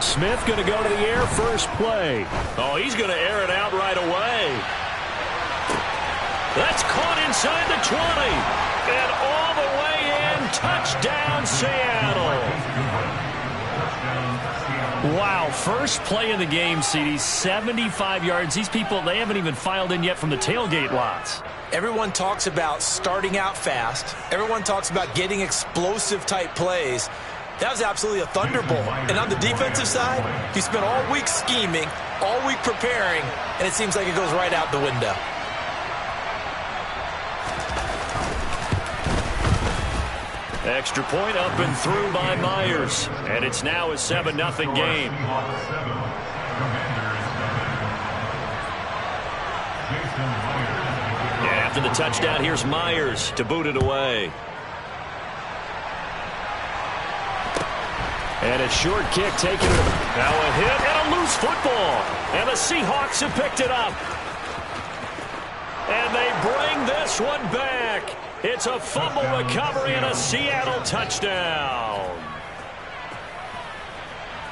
Smith going to go to the air first play. Oh, he's going to air it out right away. That's caught inside the 20. And all the way in. Touchdown, Seattle. Wow, first play in the game, CD, 75 yards. These people, they haven't even filed in yet from the tailgate lots. Everyone talks about starting out fast. Everyone talks about getting explosive-type plays. That was absolutely a thunderbolt. And on the defensive side, you spent all week scheming, all week preparing, and it seems like it goes right out the window. Extra point up and through by Myers. And it's now a 7-0 game. And after the touchdown, here's Myers to boot it away. And a short kick taken. Now a hit and a loose football. And the Seahawks have picked it up. And they bring this one back. It's a fumble recovery and a Seattle touchdown.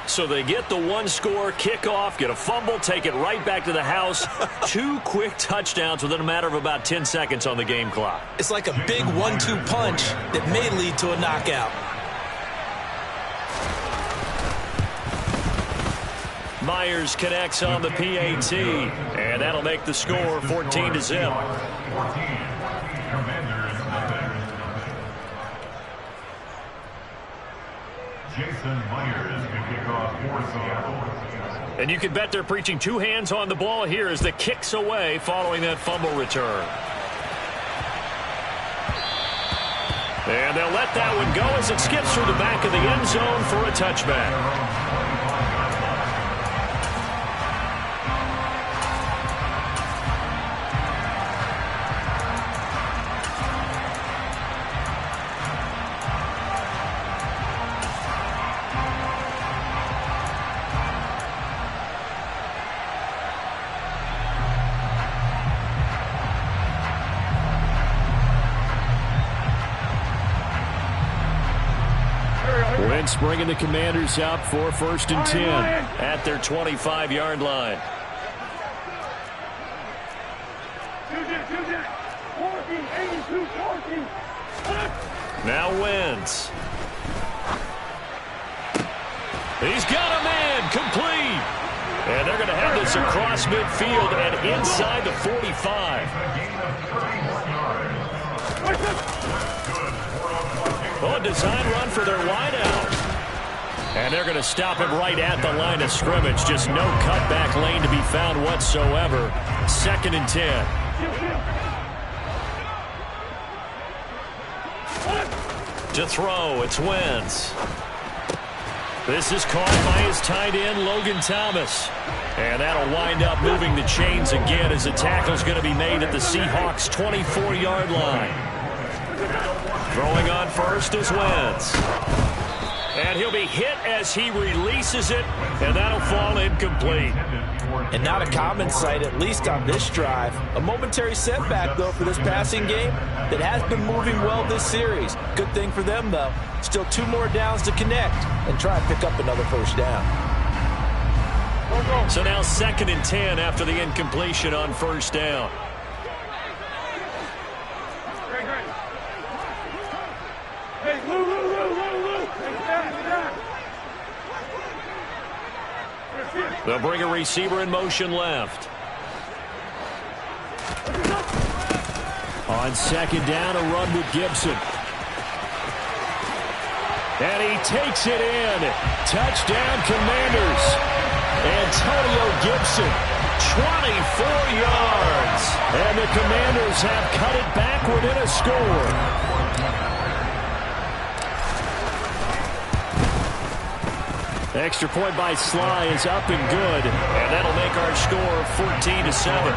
So they get the one-score kickoff, get a fumble, take it right back to the house. 2 quick touchdowns within a matter of about 10 seconds on the game clock. It's like a big 1-2 punch that may lead to a knockout. Myers connects on the PAT, and that'll make the score 14-0. And you can bet they're preaching 2 hands on the ball here as the kick's away following that fumble return. And they'll let that one go as it skips through the back of the end zone for a touchback. Wentz bringing the Commanders up for 1st and 10 at their 25-yard line. Now Wentz. He's got a man complete. And they're going to have this across midfield and inside the 45. Oh, design run for their wideout. And they're going to stop him right at the line of scrimmage. Just no cutback lane to be found whatsoever. 2nd and 10. To throw, it's Wentz. This is caught by his tight end, Logan Thomas. And that'll wind up moving the chains again as the tackle's going to be made at the Seahawks' 24-yard line. Throwing on first is Wentz. And he'll be hit as he releases it, and that'll fall incomplete. And not a common sight, at least on this drive. A momentary setback, though, for this passing game that has been moving well this series. Good thing for them, though. Still 2 more downs to connect and try and pick up another first down. So now 2nd and 10 after the incompletion on first down. They'll bring a receiver in motion left. On 2nd down, a run with Gibson. And he takes it in. Touchdown, Commanders. Antonio Gibson, 24 yards. And the Commanders have cut it back within a score. Extra point by Sly is up and good. And that'll make our score 14-7.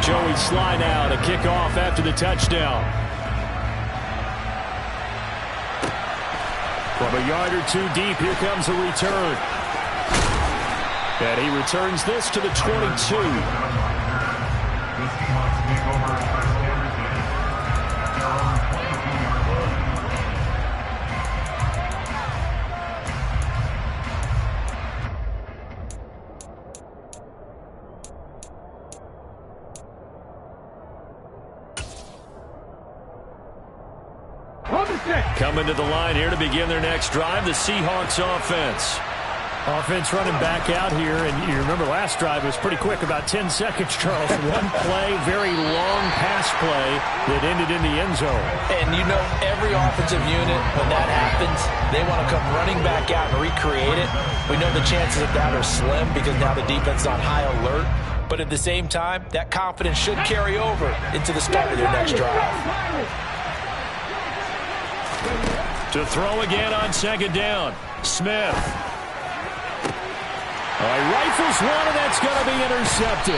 Joey Sly now to kick off after the touchdown. From a yard or two deep, here comes a return. And he returns this to the 22. Coming to the line here to begin their next drive, the Seahawks offense. Offense running back out here, and you remember last drive was pretty quick, about 10 seconds, Charles. One play, very long pass play that ended in the end zone. And you know every offensive unit, when that happens, they want to come running back out and recreate it. We know the chances of that are slim because now the defense is on high alert. But at the same time, that confidence should carry over into the start of their next drive. To throw again on second down. Smith. Rifles one, and that's going to be intercepted.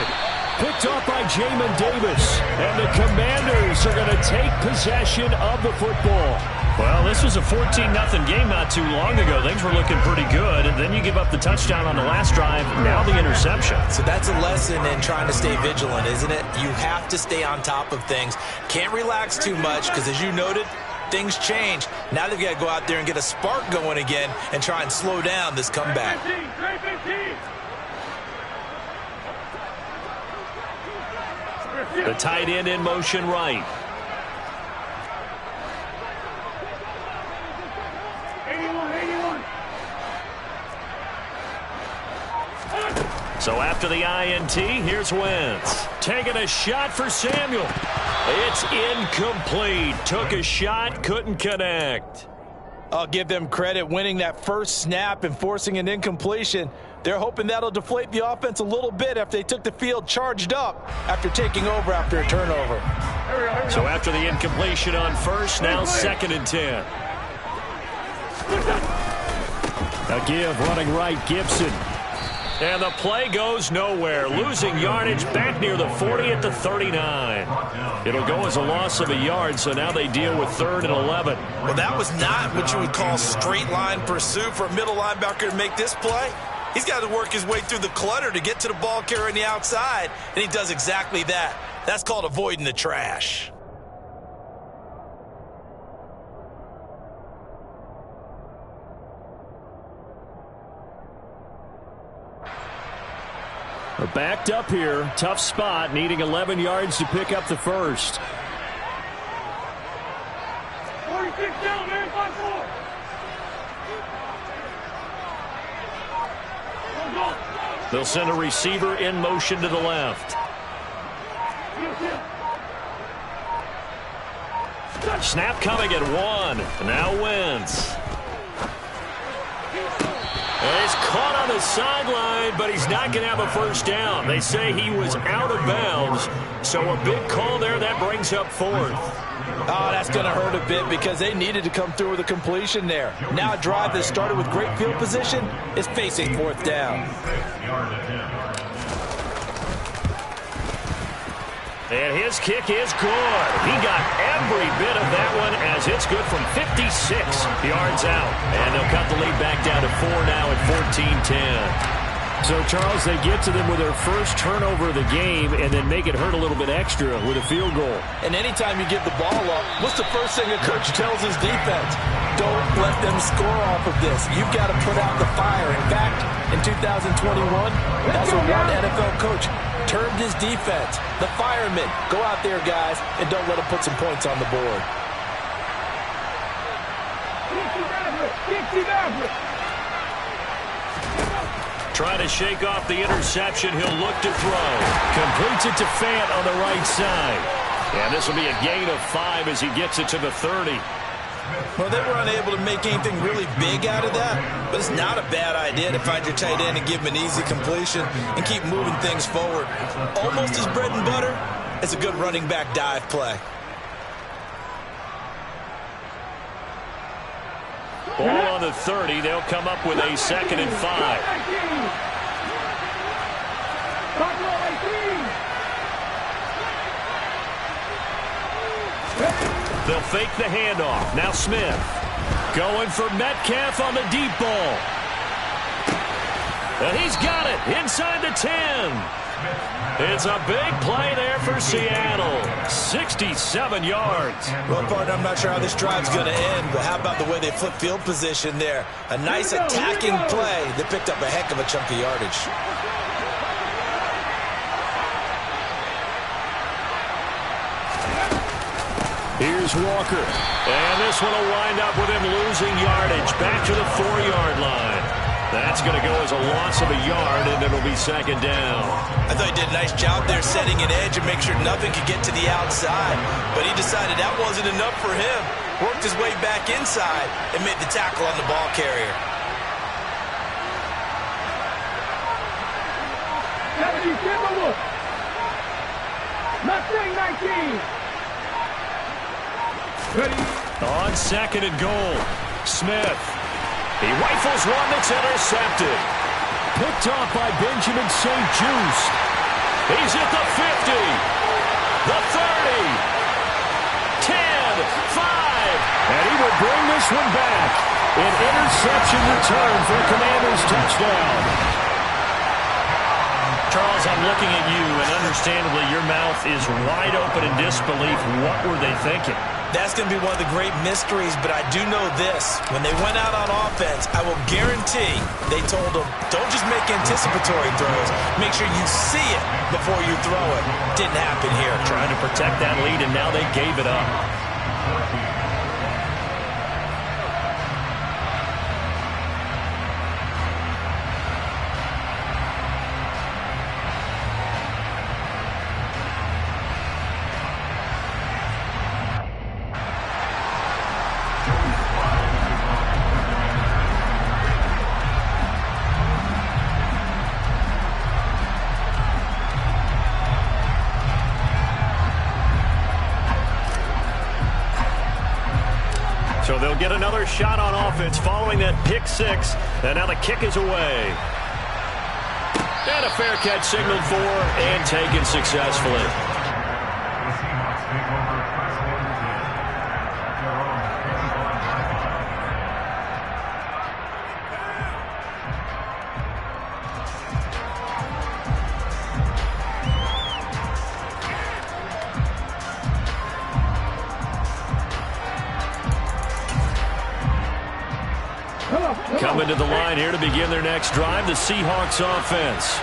Picked off by Jamin Davis. And the Commanders are going to take possession of the football. Well, this was a 14-0 game not too long ago. Things were looking pretty good, and then you give up the touchdown on the last drive, now the interception. So that's a lesson in trying to stay vigilant, isn't it? You have to stay on top of things. Can't relax too much because, as you noted, things change. Now they've got to go out there and get a spark going again and try and slow down this comeback. The tight end in motion right. So after the INT, here's Wentz. Taking a shot for Samuel. It's incomplete. Took a shot, couldn't connect. I'll give them credit winning that first snap and forcing an incompletion. They're hoping that'll deflate the offense a little bit after they took the field charged up after taking over after a turnover. So after the incompletion on first, now 2nd and 10. A give running right, Gibson. And the play goes nowhere. Losing yardage back near the 40 at the 39. It'll go as a loss of a yard, so now they deal with 3rd and 11. Well, that was not what you would call straight line pursuit for a middle linebacker to make this play. He's got to work his way through the clutter to get to the ball carrier on the outside, and he does exactly that. That's called avoiding the trash. We're backed up here. Tough spot, needing 11 yards to pick up the first. 46 down, man, 5-4. They'll send a receiver in motion to the left. Snap coming at 1. Now Wentz. He's caught on the sideline, but he's not going to have a first down. They say he was out of bounds, so a big call there. That brings up 4th. Oh, that's going to hurt a bit because they needed to come through with a completion there. Now a drive that started with great field position is facing 4th down. And his kick is good. He got every bit of that one as it's good from 56 yards out. And they'll cut the lead back down to 4 now at 14-10. So, Charles, they get to them with their first turnover of the game and then make it hurt a little bit extra with a field goal. And anytime you give the ball up, what's the first thing a coach tells his defense? Don't let them score off of this. You've got to put out the fire. In fact, in 2021, that's what one NFL coach termed his defense. The firemen. Go out there, guys, and don't let them put some points on the board. Trying to shake off the interception. He'll look to throw. Completes it to Fant on the right side. And this will be a gain of 5 as he gets it to the 30. Well, they were unable to make anything really big out of that, but it's not a bad idea to find your tight end and give him an easy completion and keep moving things forward. Almost as bread and butter as a good running back dive play. Ball on the 30. They'll come up with a 2nd and 5. They'll fake the handoff. Now Smith. Going for Metcalf on the deep ball. And he's got it inside the 10. It's a big play there for Seattle. 67 yards. Well, partner, I'm not sure how this drive's going to end, but how about the way they flip field position there? A nice attacking play that picked up a heck of a chunk of yardage. Here's Walker. And this one will wind up with him losing yardage back to the 4-yard line. That's going to go as a loss of a yard, and it'll be second down. I thought he did a nice job there setting an edge and make sure nothing could get to the outside. But he decided that wasn't enough for him. Worked his way back inside and made the tackle on the ball carrier. 70, Mustang 19. Ready. On second and goal, Smith. He rifles one that's intercepted. Picked off by Benjamin St. Just. He's at the 50, the 30, 10, 5. And he will bring this one back. An interception return for a Commanders touchdown. Charles, I'm looking at you, and understandably your mouth is wide open in disbelief. What were they thinking? That's going to be one of the great mysteries, but I do know this. When they went out on offense, I will guarantee they told them, don't just make anticipatory throws. Make sure you see it before you throw it. Didn't happen here. Trying to protect that lead, and now they gave it up. So they'll get another shot on offense following that pick six. And now the kick is away. And a fair catch signaled for and taken successfully. Coming to the line here to begin their next drive, the Seahawks offense.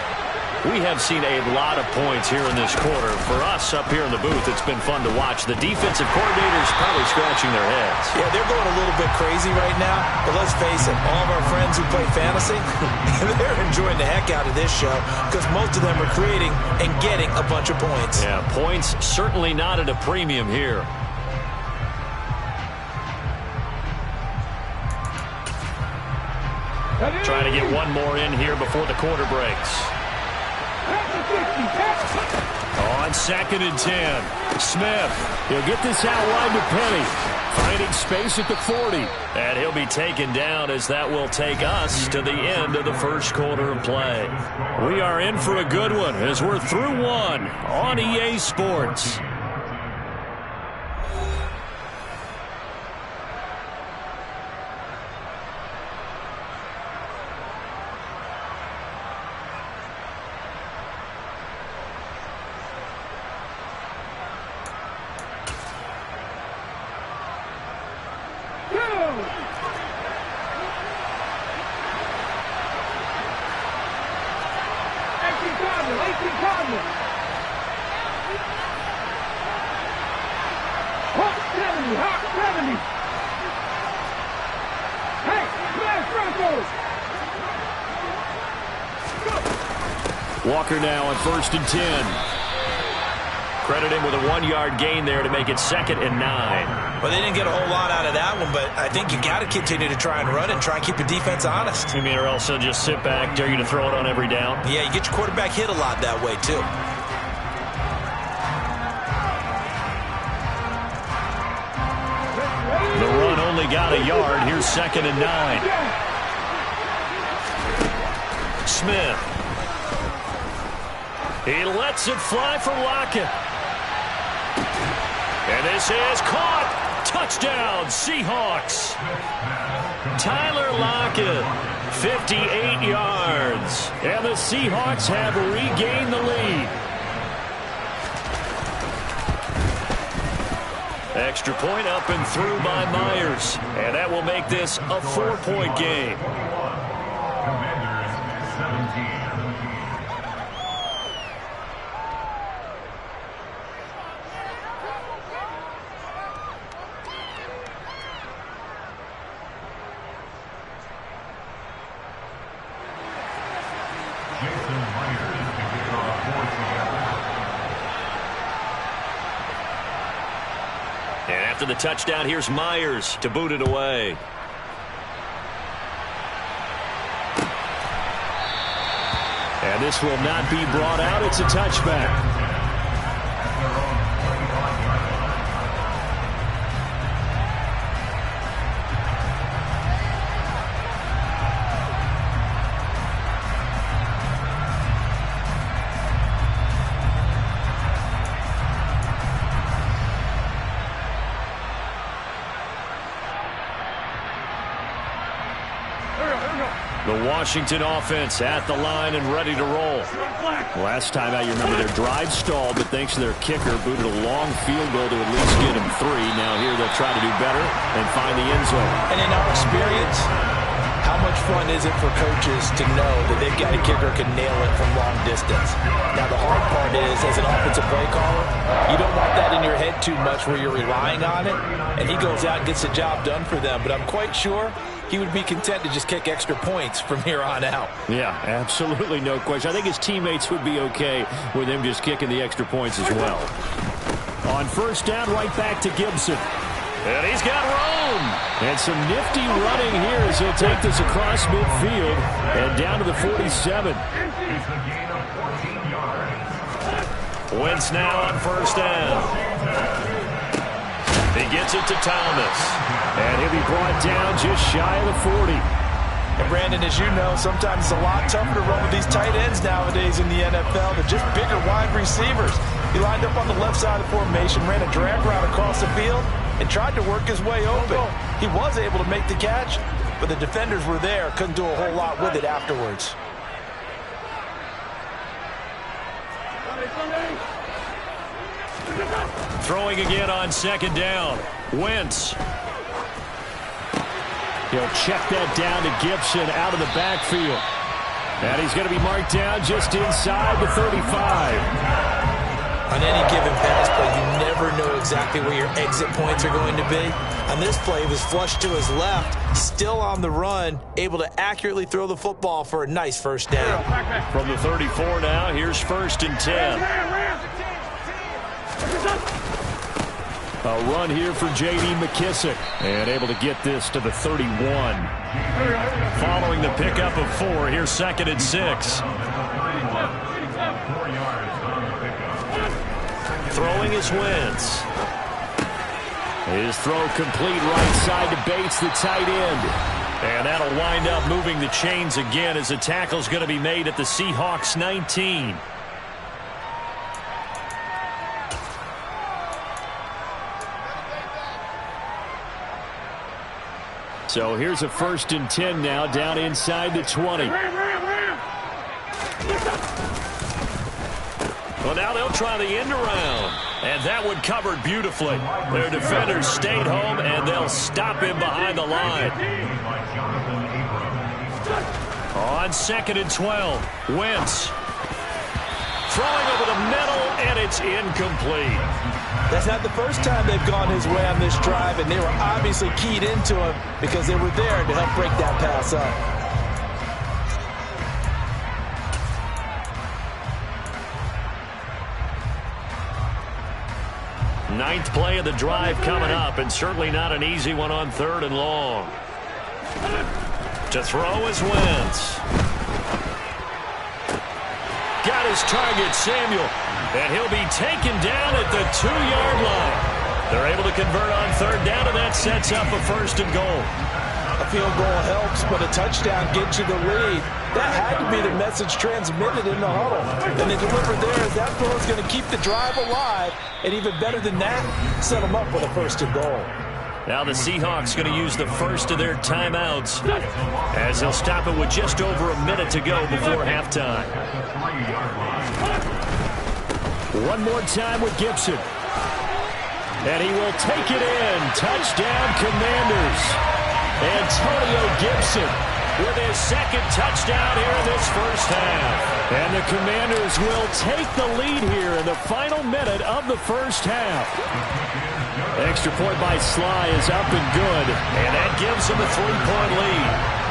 We have seen a lot of points here in this quarter. For us up here in the booth, it's been fun to watch. The defensive coordinators probably scratching their heads. Yeah, they're going a little bit crazy right now. But let's face it, all of our friends who play fantasy, they're enjoying the heck out of this show because most of them are creating and getting a bunch of points. Yeah, points certainly not at a premium here. Trying to get one more in here before the quarter breaks. On second and 10, Smith. He'll get this out wide to Penny. Finding space at the 40. And he'll be taken down as that will take us to the end of the first quarter of play. We are in for a good one as we're through one on EA Sports. Walker now on 1st and 10. Credit him with a 1-yard gain there to make it 2nd and 9. Well, they didn't get a whole lot out of that one, but I think you got to continue to try and run it and try and keep your defense honest. You mean, or else they'll just sit back, dare you to throw it on every down? Yeah, you get your quarterback hit a lot that way, too. The run only got a yard. Here's 2nd and 9. Smith. He lets it fly for Lockett. And And this is caught. Touchdown, Seahawks. Tyler Lockett, 58 yards. And the Seahawks have regained the lead. Extra point up and through by Myers. And that will make this a 4-point game. And after the touchdown, here's Myers to boot it away. And this will not be brought out. It's a touchback. The Washington offense at the line and ready to roll. Last time out, you remember their drive stalled, but thanks to their kicker, booted a long field goal to at least get him 3. Now here they'll try to do better and find the end zone. And in our experience, how much fun is it for coaches to know that they've got a kicker who can nail it from long distance? Now, the hard part is, as an offensive play caller, you don't want that in your head too much where you're relying on it, and he goes out and gets the job done for them. But I'm quite sure he would be content to just kick extra points from here on out. Yeah, absolutely no question. I think his teammates would be okay with him just kicking the extra points as well. On first down, right back to Gibson. And he's got room. And some nifty running here as he'll take this across midfield and down to the 47. Wentz now on first down. He gets it to Thomas. And he'll be brought down just shy of the 40. And Brandon, as you know, sometimes it's a lot tougher to run with these tight ends nowadays in the NFL than just bigger wide receivers. He lined up on the left side of the formation, ran a drag route across the field, and tried to work his way open. He was able to make the catch, but the defenders were there, couldn't do a whole lot with it afterwards. Throwing again on second down. Wentz. He'll check that down to Gibson out of the backfield. And he's going to be marked down just inside the 35. On any given pass play, you never know exactly where your exit points are going to be. On this play, he was flushed to his left, still on the run, able to accurately throw the football for a nice first down. From the 34 now, here's first and 10. A run here for J.D. McKissick. And able to get this to the 31. Following the pickup of 4, here's second and 6. Throwing is Wentz. His throw complete right side to Bates, the tight end. And that'll wind up moving the chains again as the tackle's going to be made at the Seahawks 19. So here's a first and 10 now down inside the 20. Well, now they'll try the end around. And that one covered beautifully. Their defenders stayed home, and they'll stop him behind the line. On second and 12, Wentz. Throwing over the middle, and it's incomplete. That's not the first time they've gone his way on this drive, and they were obviously keyed into him because they were there to help break that pass up. Ninth play of the drive coming up, and certainly not an easy one on third and long. To throw is Wentz. Got his target, Samuel. And he'll be taken down at the 2-yard line. They're able to convert on third down, and that sets up a first and goal. A field goal helps, but a touchdown gets you the lead. That had to be the message transmitted in the huddle. And they delivered there. That throw is going to keep the drive alive. And even better than that, set them up with a 1st and goal. Now the Seahawks going to use the first of their timeouts as they'll stop it with just over a minute to go before halftime. One more time with Gibson. And he will take it in. Touchdown, Commanders. Antonio Gibson with his 2nd touchdown here in this first half. And the Commanders will take the lead here in the final minute of the first half. Extra point by Sly is up and good. And that gives them a 3-point lead.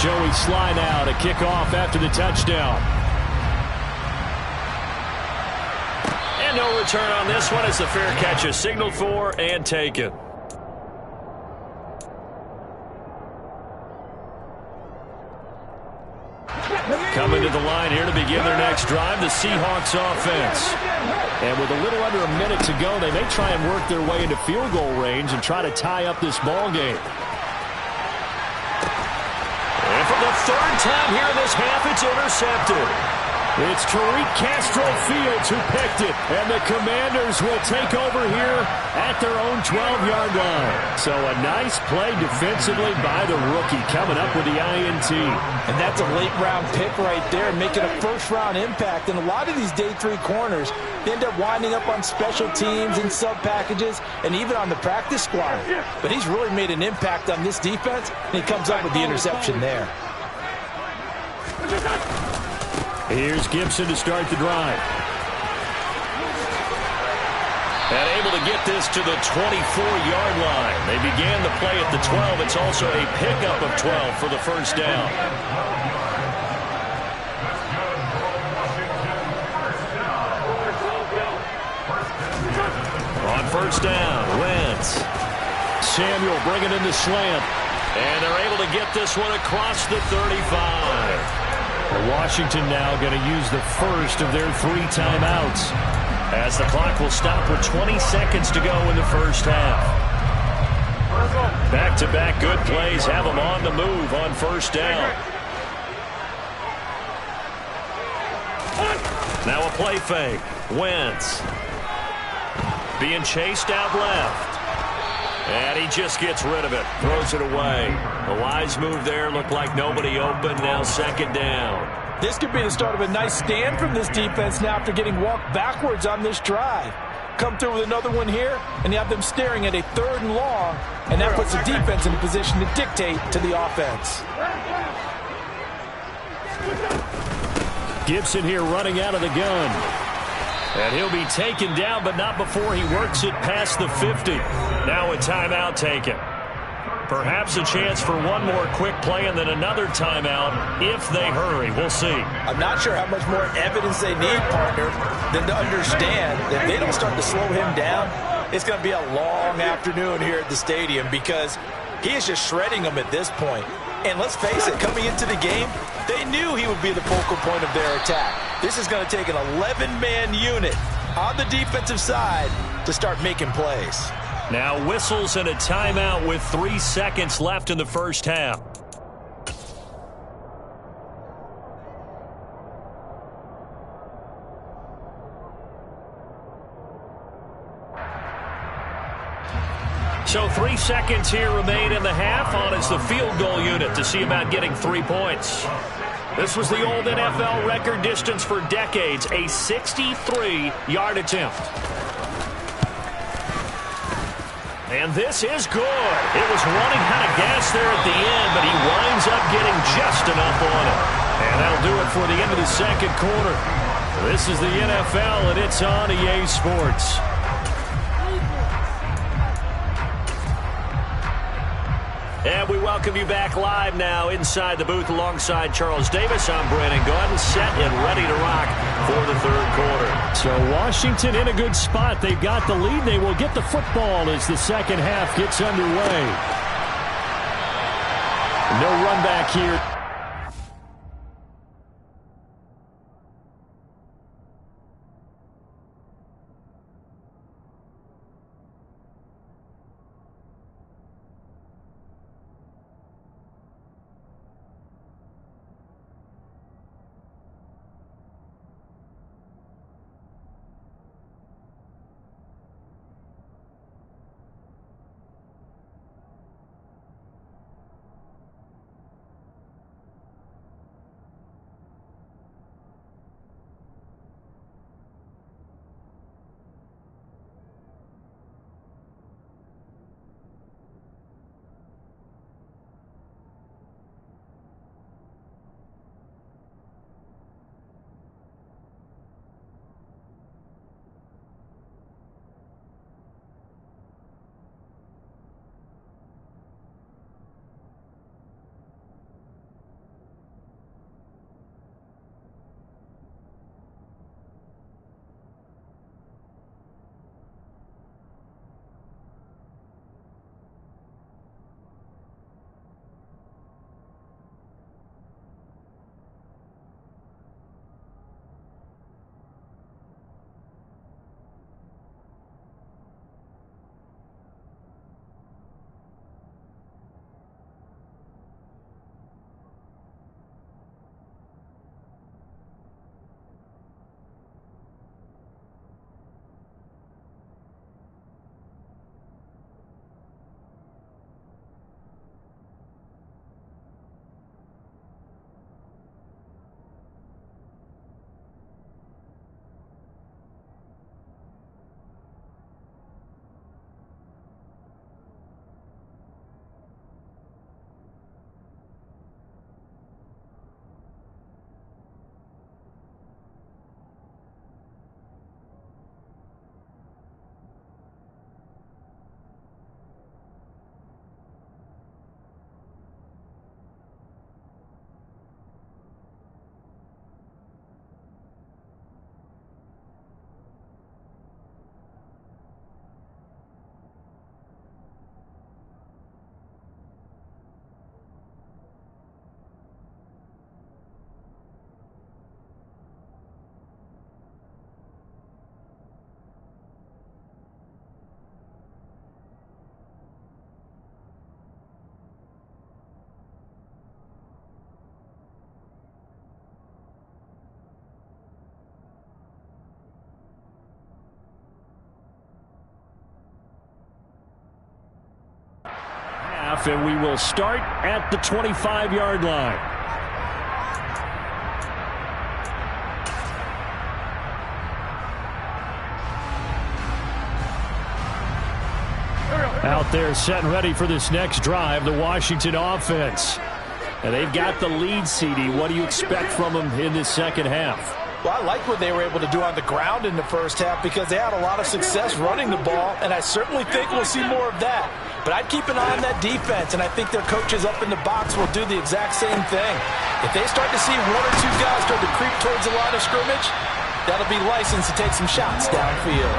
Joey Sly now to kick off after the touchdown. And no return on this one as the fair catch is signaled for and taken. Coming to the line here to begin their next drive, the Seahawks offense. And with a little under a minute to go, they may try and work their way into field goal range and try to tie up this ball game. And for the 3rd time here in this half, it's intercepted. It's Tariq Castro Fields who picked it, and the Commanders will take over here at their own 12-yard line. So a nice play defensively by the rookie coming up with the INT. And that's a late-round pick right there, making a first-round impact. And a lot of these day 3 corners, they end up winding up on special teams and sub-packages and even on the practice squad. But he's really made an impact on this defense, and he comes up with the interception there. Here's Gibson to start the drive. And able to get this to the 24-yard line. They began the play at the 12. It's also a pickup of 12 for the first down. On first down, Wentz. Samuel bringing in the slant. And they're able to get this one across the 35. Washington now going to use the first of their 3 timeouts, as the clock will stop with 20 seconds to go in the first half. Back-to-back good plays have them on the move on first down. Now a play fake. Wentz being chased out left. And he just gets rid of it. Throws it away. A wise move there. Looked like nobody open. Now 2nd down. This could be the start of a nice stand from this defense now after getting walked backwards on this drive. Come through with another one here, and you have them staring at a 3rd and long, and that puts the defense in a position to dictate to the offense. Gibson here running out of the gun. And he'll be taken down, but not before he works it past the 50. Now a timeout taken. Perhaps a chance for one more quick play and then another timeout if they hurry. We'll see. I'm not sure how much more evidence they need, partner, than to understand that if they don't start to slow him down, it's going to be a long afternoon here at the stadium because he is just shredding them at this point. And let's face it, coming into the game, they knew he would be the focal point of their attack. This is going to take an 11-man unit on the defensive side to start making plays. Now whistles and a timeout with 3 seconds left in the first half. So 3 seconds here remain in the half. On is the field goal unit to see about getting 3 points. This was the old NFL record distance for decades, a 63-yard attempt. And this is good. It was running out of gas there at the end, but he winds up getting just enough on it. And that'll do it for the end of the 2nd quarter. This is the NFL, and it's on EA Sports. And we welcome you back live now inside the booth alongside Charles Davis. I'm Brandon Gaudin, set and ready to rock for the 3rd quarter. So Washington in a good spot. They've got the lead. They will get the football as the 2nd half gets underway. No run back here. half, and we will start at the 25-yard line. Out there set and ready for this next drive, the Washington offense. And they've got the lead, CD. What do you expect from them in this second half? Well, I like what they were able to do on the ground in the first half because they had a lot of success running the ball, and I certainly think we'll see more of that. But I'd keep an eye on that defense, and I think their coaches up in the box will do the exact same thing. If they start to see one or two guys start to creep towards the line of scrimmage, that'll be license to take some shots downfield.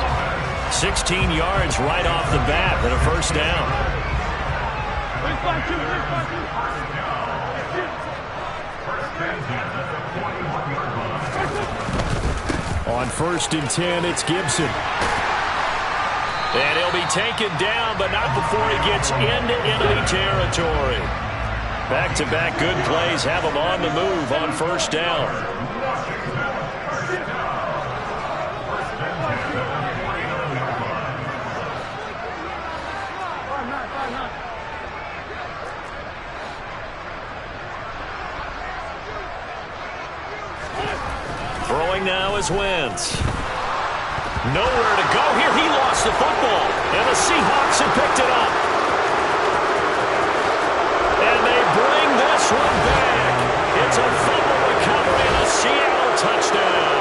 16 yards right off the bat and a first down. On 1st and 10, it's Gibson. And he'll be taken down, but not before he gets into enemy territory. Back-to-back good plays have him on the move on 1st down. Throwing now is Wentz. Nowhere to go here. He lost the football, and the Seahawks have picked it up. And they bring this one back. It's a fumble recovery and a Seattle touchdown.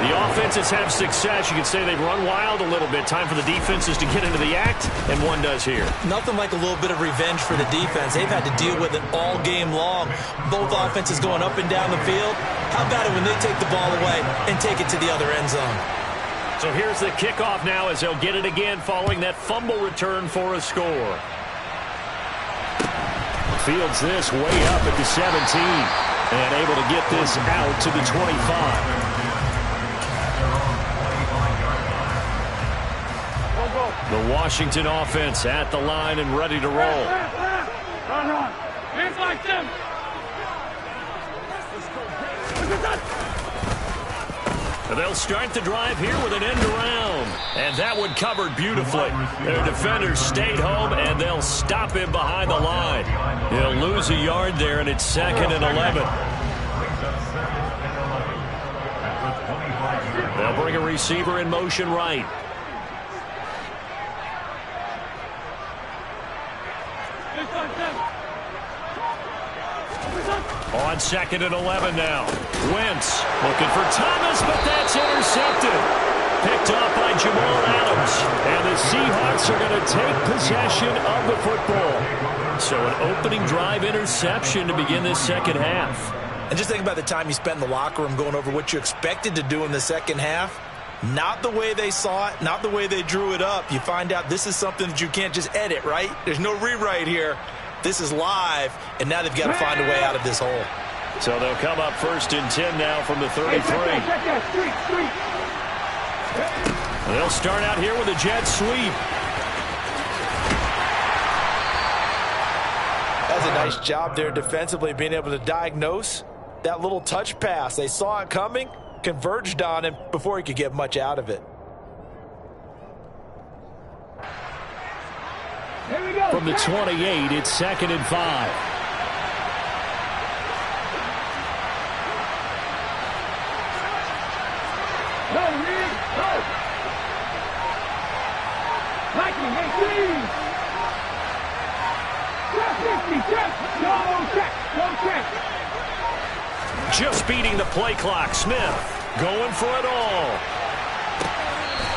The offenses have success. You could say they've run wild a little bit. Time for the defenses to get into the act, and one does here. Nothing like a little bit of revenge for the defense. They've had to deal with it all game long. Both offenses going up and down the field. How about it when they take the ball away and take it to the other end zone? So here's the kickoff now as they'll get it again following that fumble return for a score. Fields this way up at the 17 and able to get this out to the 25. The Washington offense at the line and ready to roll. Run. Hands like them. They'll start the drive here with an end around. And that one covered beautifully. Their defenders stayed home, and they'll stop him behind the line. He'll lose a yard there, and it's 2nd and 11. They'll bring a receiver in motion right. On 2nd and 11 now. Wentz looking for Thomas, but that's intercepted. Picked off by Jamal Adams. And the Seahawks are going to take possession of the football. So an opening drive interception to begin this second half. And just think about the time you spent in the locker room going over what you expected to do in the second half. Not the way they saw it, not the way they drew it up. You find out this is something that you can't just edit, right? There's no rewrite here. This is live, and now they've got to find a way out of this hole. So they'll come up 1st and 10 now from the 33. They'll start out here with a jet sweep. That's a nice job there defensively, being able to diagnose that little touch pass. They saw it coming, converged on him before he could get much out of it. From the 28, it's 2nd and 5. Just beating the play clock. Smith going for it all.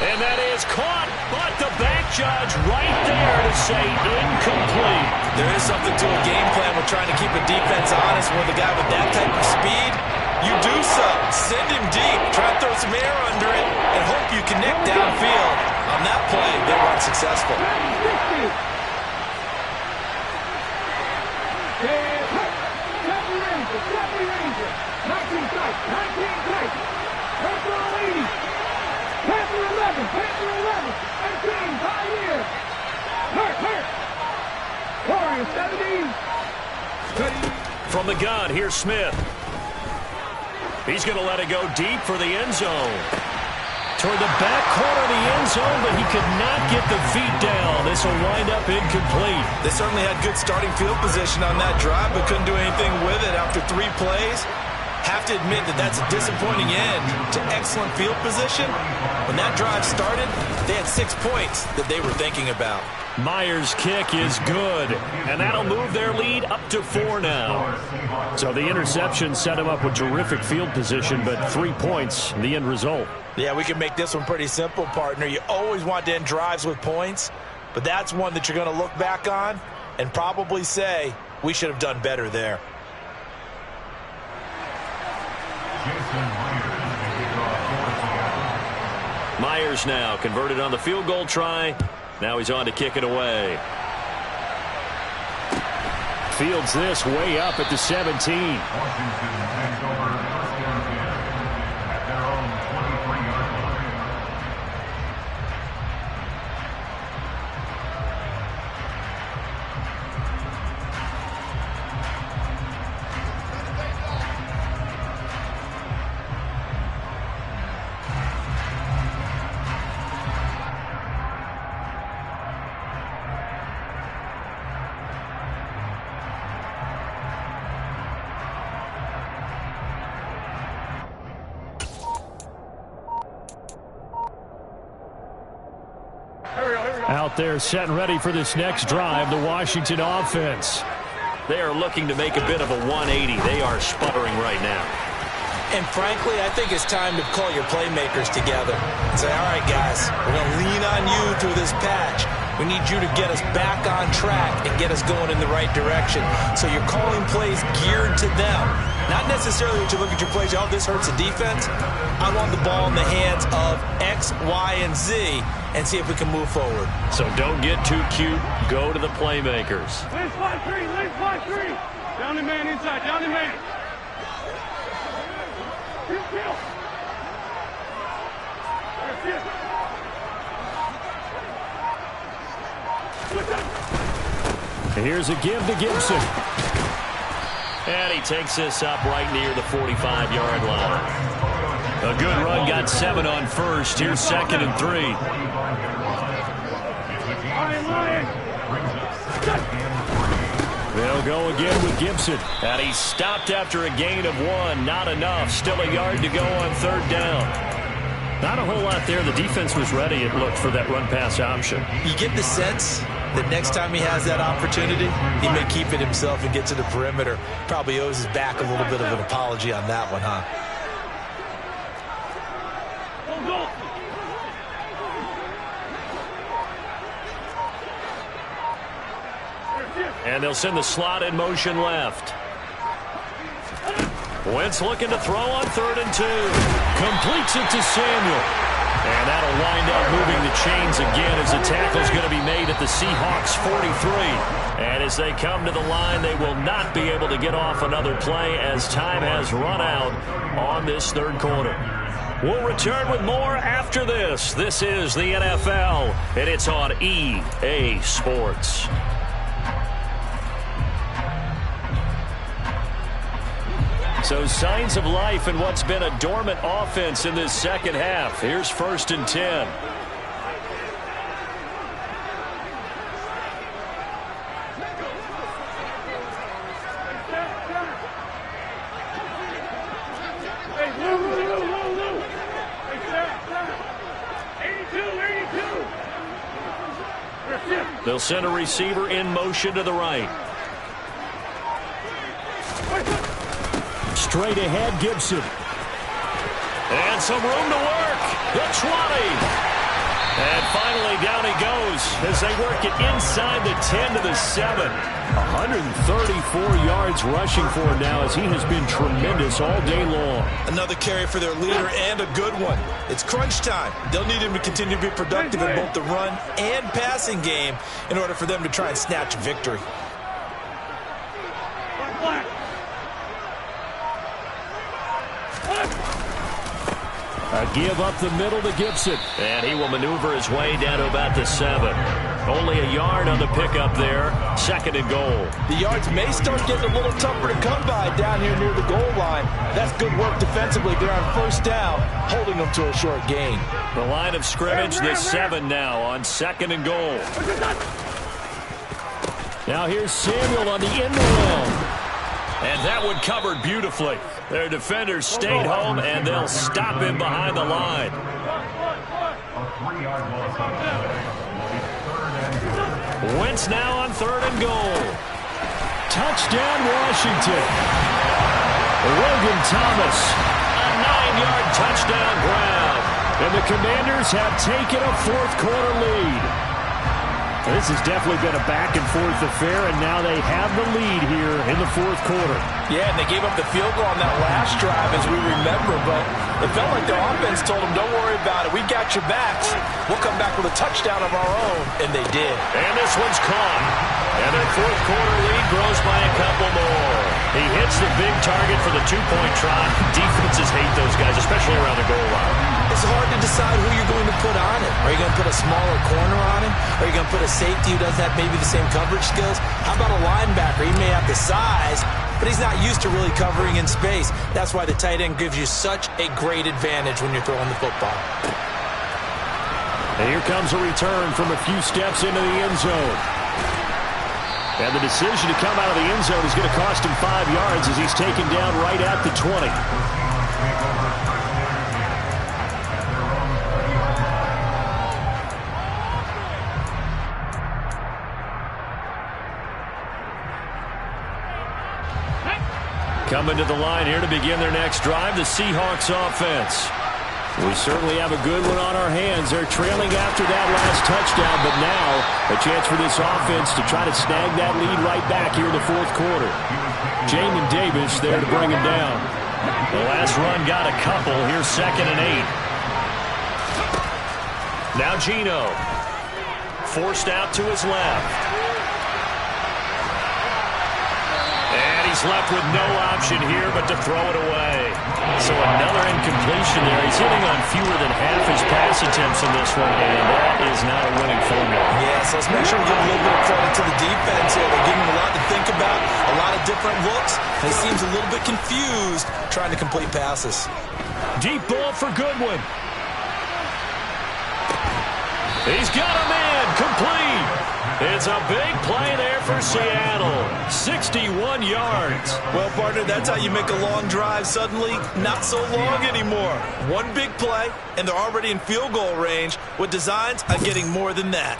And that is caught, but the back judge right there to say incomplete. There is something to a game plan with trying to keep a defense honest with a guy with that type of speed. You do so. Send him deep. Try to throw some air under it and hope you connect downfield. On that play, they were unsuccessful. From the gun, here's Smith. He's going to let it go deep for the end zone. toward the back corner of the end zone, but he could not get the feet down. This will wind up incomplete. They certainly had good starting field position on that drive, but couldn't do anything with it after 3 plays. Have to admit that that's a disappointing end to excellent field position. When that drive started, they had 6 points that they were thinking about. Myers' kick is good, and that'll move their lead up to 4 now. So the interception set him up with terrific field position, but 3 points, the end result. Yeah, we can make this one pretty simple, partner. You always want to end drives with points, but that's one that you're going to look back on and probably say, we should have done better there. Myers now converted on the field goal try. Now he's on to kick it away. Fields this way up at the 17. Out there set and ready for this next drive, the Washington offense. They are looking to make a bit of a 180. They are sputtering right now. And frankly, I think it's time to call your playmakers together and say, all right, guys, we're going to lean on you through this patch. We need you to get us back on track and get us going in the right direction. So you're calling plays geared to them. Not necessarily that you look at your plays, oh, this hurts the defense. I want the ball in the hands of X, Y, and Z and see if we can move forward. So don't get too cute. Go to the playmakers. Lane slide 3, lane slide 3. Down the man inside, down the man. Kill. Here's a give to Gibson. And he takes this up right near the 45-yard line. A good run, got 7 on first. Here's 2nd and 3. They'll go again with Gibson. And he stopped after a gain of 1. Not enough. Still a yard to go on 3rd down. Not a whole lot there. The defense was ready, it looked, for that run-pass option. You get the sense that next time he has that opportunity, he may keep it himself and get to the perimeter. Probably owes his back a little bit of an apology on that one, huh? And they'll send the slot in motion left. Wentz looking to throw on 3rd and 2. Completes it to Samuel. And that'll wind up moving the chains again as the tackle's going to be made at the Seahawks 43. And as they come to the line, they will not be able to get off another play as time has run out on this 3rd quarter. We'll return with more after this. This is the NFL, and it's on EA Sports. So signs of life in what's been a dormant offense in this 2nd half. Here's 1st and 10. They'll send a receiver in motion to the right. Straight ahead, Gibson. And some room to work. The 20. And finally, down he goes as they work it inside the 10 to the 7. 134 yards rushing for him now as he has been tremendous all day long. Another carry for their leader and a good one. It's crunch time. They'll need him to continue to be productive in both the run and passing game in order for them to try and snatch a victory. A give up the middle to Gibson. And he will maneuver his way down to about the 7. Only a yard on the pickup there. 2nd and goal. The yards may start getting a little tougher to come by down here near the goal line. That's good work defensively there on first down, holding them to a short gain. The line of scrimmage, the 7 now on 2nd and goal. Now here's Samuel on the end around. And that one covered beautifully. Their defenders stayed home, and they'll stop him behind the line. Wentz now on 3rd and goal. Touchdown, Washington. Logan Thomas, A 9-yard touchdown grab. and the Commanders have taken a 4th quarter lead. This has definitely been a back-and-forth affair, and now they have the lead here in the 4th quarter. Yeah, and they gave up the field goal on that last drive, as we remember, but it felt like their offense told them, don't worry about it. We got your backs. We'll come back with a touchdown of our own, and they did. And this one's caught. And their 4th quarter lead grows by a couple more. He hits the big target for the 2-point try. Defenses hate those guys, especially around the goal line. It's hard to decide who you're going to put on it. Are you going to put a smaller corner on him? Are you going to put a safety who doesn't have maybe the same coverage skills? How about a linebacker? He may have the size, but he's not used to really covering in space. That's why the tight end gives you such a great advantage when you're throwing the football. And here comes a return from a few steps into the end zone. And the decision to come out of the end zone is going to cost him 5 yards as he's taken down right at the 20. Coming to the line here to begin their next drive, the Seahawks offense. We certainly have a good one on our hands. They're trailing after that last touchdown, but now a chance for this offense to try to snag that lead right back here in the 4th quarter. Jamin Davis there to bring him down. The last run got a couple. Here's 2nd and 8. Now Geno. Forced out to his left. And he's left with no option here but to throw it away. So another incompletion there. He's hitting on fewer than half his pass attempts in this one, and that is not a winning formula. Yeah, so let's make sure we give a little bit of credit to the defense here. They're giving him a lot to think about, a lot of different looks. And he seems a little bit confused trying to complete passes. Deep ball for Goodwin. He's got a man complete. It's a big play there for Seattle. 61 yards. Well, partner, that's how you make a long drive suddenly not so long anymore. One big play, and they're already in field goal range with designs on getting more than that.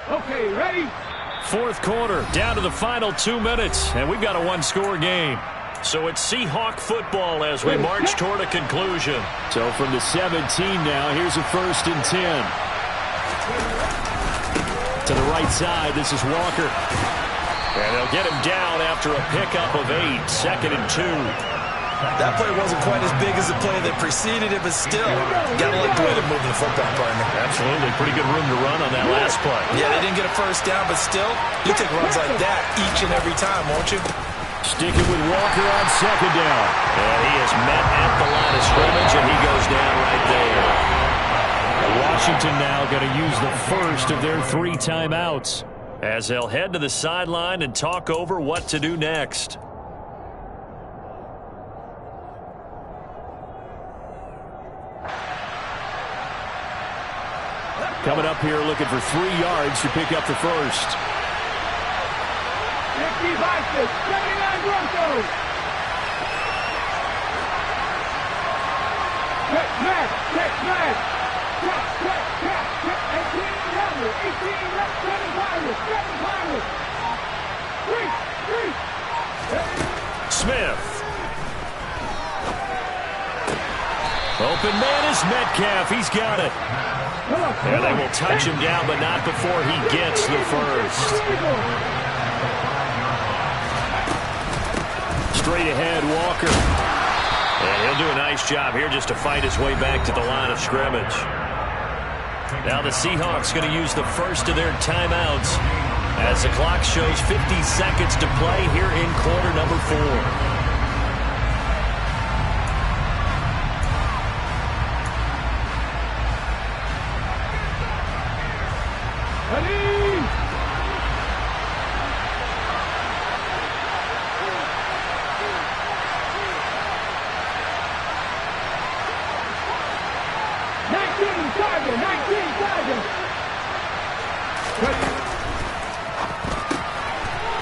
Okay, ready? 4th quarter, down to the final 2 minutes, and we've got a 1-score game. So it's Seahawk football as we march toward a conclusion. So from the 17 now, here's a 1st and 10. To the right side, this is Walker. And they'll get him down after a pickup of 8. 2nd and 2. That play wasn't quite as big as the play that preceded it, but still, got to like the way they're moving the football, partner. Absolutely. Pretty good room to run on that last play. Yeah, they didn't get a first down, but still, you take runs like that each and every time, won't you? Sticking with Walker on 2nd down. And he is met at the line of scrimmage, and he goes down right there. Washington now going to use the first of their 3 timeouts, as they'll head to the sideline and talk over what to do next. Coming up here looking for 3 yards to pick up the first. 50 Vikings, 79 Broncos. Check, smash, check, smash. Check, check, check, check. 18 level, 18 left, 7 Pirates, 7 Pirates. 3. Smith. Open man is Metcalf. He's got it. And they will touch him down, but not before he gets the first. Straight ahead, Walker. And he'll do a nice job here just to fight his way back to the line of scrimmage. Now the Seahawks going to use the first of their timeouts as the clock shows 50 seconds to play here in quarter number 4. Ready?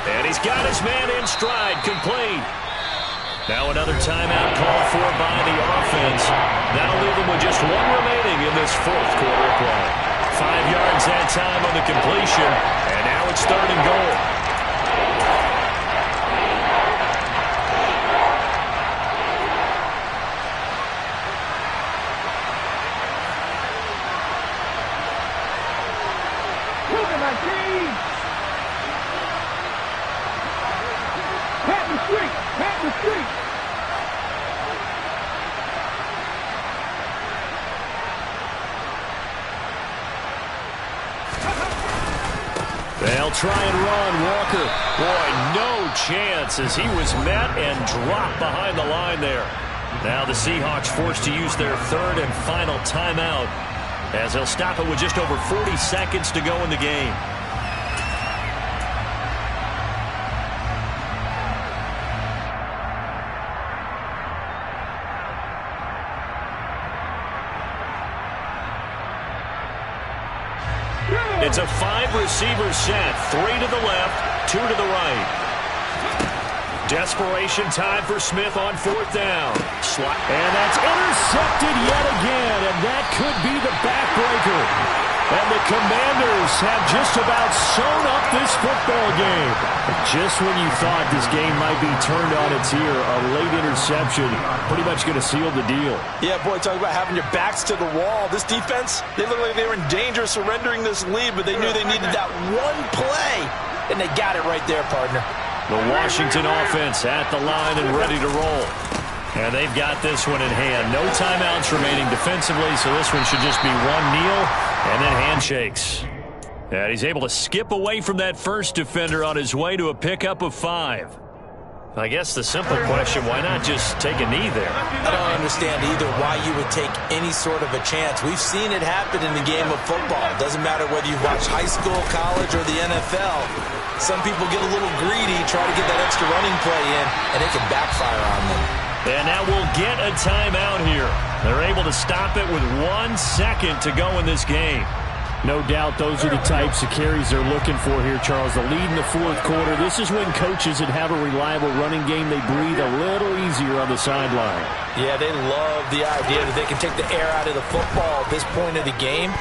And he's got his man in stride, complete. Now another timeout called for by the offense. That'll leave them with just one remaining in this fourth quarter of play. 5 yards that time on the completion, and now it's 3rd and goal. Look at my team. Pat the street. Pat the street. They'll try and run. Walker, boy, no chance as he was met and dropped behind the line there. Now the Seahawks forced to use their 3rd and final timeout as they'll stop it with just over 40 seconds to go in the game. It's a 5-receiver set. 3 to the left, 2 to the right. Desperation time for Smith on 4th down. And that's intercepted yet again, and that could be the backbreaker. And the Commanders have just about sewn up this football game. Just when you thought this game might be turned on its ear, a late interception pretty much going to seal the deal. Yeah, boy, talk about having your backs to the wall. This defense, they look like they were in danger of surrendering this lead, but they knew they needed that one play, and they got it right there, partner. The Washington offense at the line and ready to roll. And they've got this one in hand. No timeouts remaining defensively, so this one should just be one kneel and then handshakes. And he's able to skip away from that first defender on his way to a pickup of 5. I guess the simple question, why not just take a knee there? I don't understand either why you would take any sort of a chance. We've seen it happen in the game of football. It doesn't matter whether you watch high school, college, or the NFL. Some people get a little greedy, try to get that extra running play in, and it can backfire on them. And now we'll get a timeout here. They're able to stop it with 1 second to go in this game. No doubt those are the types of carries they're looking for here, Charles. The lead in the fourth quarter. This is when coaches that have a reliable running game, they breathe a little easier on the sideline. Yeah, they love the idea that they can take the air out of the football at this point of the game.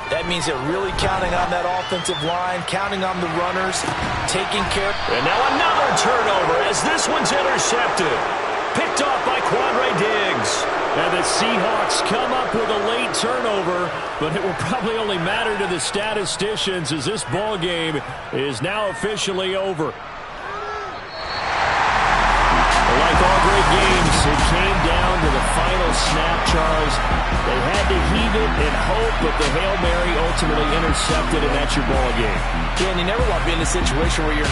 That means they're really counting on that offensive line, counting on the runners, taking care. And now another turnover as this one's intercepted. Picked off by Quandre Diggs. And the Seahawks come up with a late turnover, but it will probably only matter to the statisticians as this ball game is now officially over. Like all great games, it came down to the final snap, Charles. They had to heave it and hope, but the Hail Mary ultimately intercepted, and that's your ball game. Yeah, and you never want to be in a situation where you're